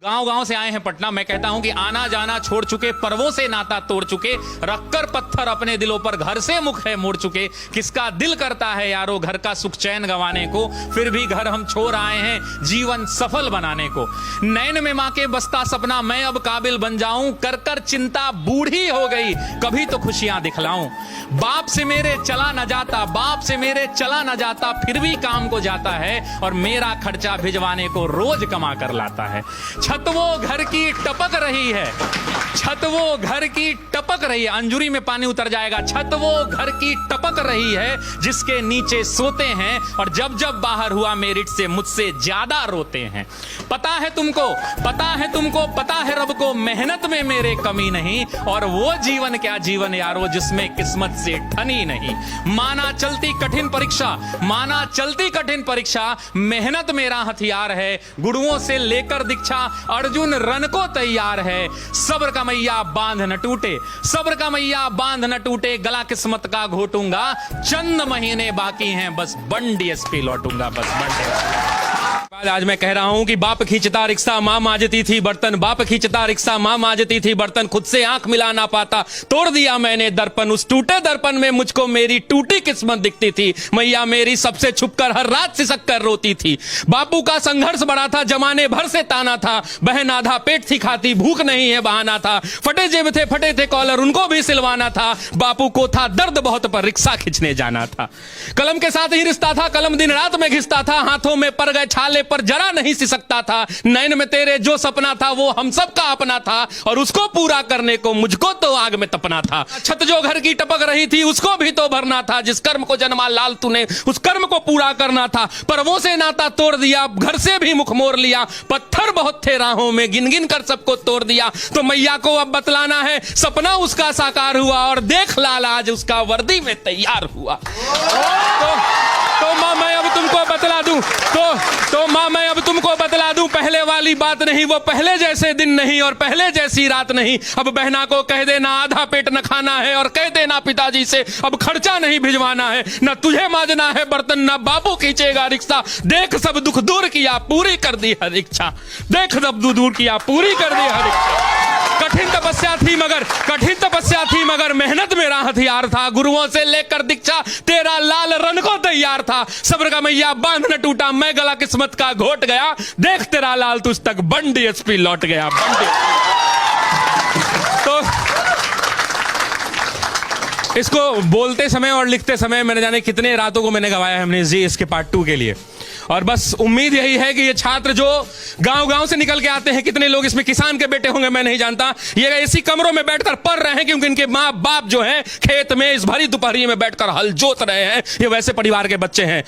गांव गांव से आए हैं पटना। मैं कहता हूं कि आना जाना छोड़ चुके, पर्वों से नाता तोड़ चुके, रखकर पत्थर अपने दिलों पर घर से मुख है मोड़ चुके। किसका दिल करता है यारो घर का सुख चैन गंवाने को, फिर भी घर हम छोड़ आए हैं जीवन सफल बनाने को। नैन में मां के बसता सपना मैं अब काबिल बन जाऊं, कर कर चिंता बूढ़ी हो गई कभी तो खुशियां दिखलाऊं। बाप से मेरे चला न जाता, बाप से मेरे चला न जाता, फिर भी काम को जाता है और मेरा खर्चा भिजवाने को रोज कमा कर लाता है। छत वो घर की टपक रही है, छत वो घर की टपक रही है, अंजुरी में पानी उतर जाएगा। छत वो घर की टपक रही है जिसके नीचे सोते हैं और जब जब बाहर हुआ मेरिट से मुझसे ज्यादा रोते हैं। पता है तुमको, पता है तुमको, पता है रब को मेहनत में मेरे कमी नहीं, और वो जीवन क्या जीवन यारो जिसमें किस्मत से ठनी नहीं। माना चलती कठिन परीक्षा, माना चलती कठिन परीक्षा, मेहनत मेरा हथियार है, गुरुओं से लेकर दीक्षा अर्जुन रन को तैयार है। सब्र का मैया बांध न टूटे, सब्र का मैया बांध न टूटे, गला किस्मत का घोटूंगा, चंद महीने बाकी हैं बस बन डीएसपी लौटूंगा, बस बन डीएसपी। आज मैं कह रहा हूं कि बाप खींचता रिक्शा मां मांजती थी बर्तन, बाप खींचता रिक्शा मां मांजती थी बर्तन, खुद से आंख मिला ना पाता तोड़ दिया मैंने दर्पण। उस टूटे दर्पण में मुझको मेरी टूटी किस्मत दिखती थी, मैया मेरी सबसे छुपकर हर रात सिसक कर रोती थी। बापू का संघर्ष बड़ा था, जमाने भर से ताना था, बहन आधा पेट थी खाती, भूख नहीं है बहाना था, फटे जेब थे फटे थे कॉलर उनको भी सिलवाना था। बापू को था दर्द बहुत पर रिक्शा खींचने जाना था। कलम के साथ ही रिश्ता था, कलम दिन रात में घिसता था, हाथों में पर गए छाले पर जरा नहीं सिसकता था। नैन में तेरे जो सपना था वो हम सब का अपना था, और उसको पूरा करने को मुझको तो आग में तपना था। छत जो घर की टपक रही थी उसको भी तो भरना था, जिस कर्म को जन्मा लाल तूने उस कर्म को पूरा करना था। पर्वों से नाता तोड़ दिया, घर से भी मुख मोड़ लिया, पत्थर बहुत थे राहों में गिन गिन कर सबको तोड़ दिया। तो मैया को अब बतलाना है सपना उसका साकार हुआ, और देख लाल आज उसका वर्दी में तैयार हुआ। तो मां मैं अब तुमको बतला दूं, तो मां मैं अब तुमको बतला दूं, पहले वाली बात नहीं, वो पहले जैसे दिन नहीं और पहले जैसी रात नहीं। अब बहना को कह देना आधा पेट न खाना है, और कह देना पिताजी से अब खर्चा नहीं भिजवाना है। न तुझे मांजना है बर्तन, न बाबू खींचेगा रिक्शा, देख सब दुख दूर किया पूरी कर दी हर इच्छा, देख सब दुख दूर किया पूरी कर दी हर इच्छा। कठिन तपस्या थी मगर, कठिन तपस्या थी मगर मेहनत मेरा हथियार था, गुरुओं से लेकर दीक्षा तेरा लाल रन को तैयार था। सब्र का मैया बांध न टूटा, मैं गला किस्मत का घोट गया, देख तेरा लाल तुझ तक बन डीएसपी लौट गया। तो इसको बोलते समय और लिखते समय मैंने जाने कितने रातों को मैंने गवाया है हमने जी इसके पार्ट 2 के लिए। और बस उम्मीद यही है कि ये छात्र जो गांव-गांव से निकल के आते हैं, कितने लोग इसमें किसान के बेटे होंगे मैं नहीं जानता, ये इसी कमरों में बैठकर पढ़ रहे हैं क्योंकि इनके माँ बाप जो हैं खेत में इस भरी दोपहरी में बैठकर हल जोत रहे हैं, ये वैसे परिवार के बच्चे हैं।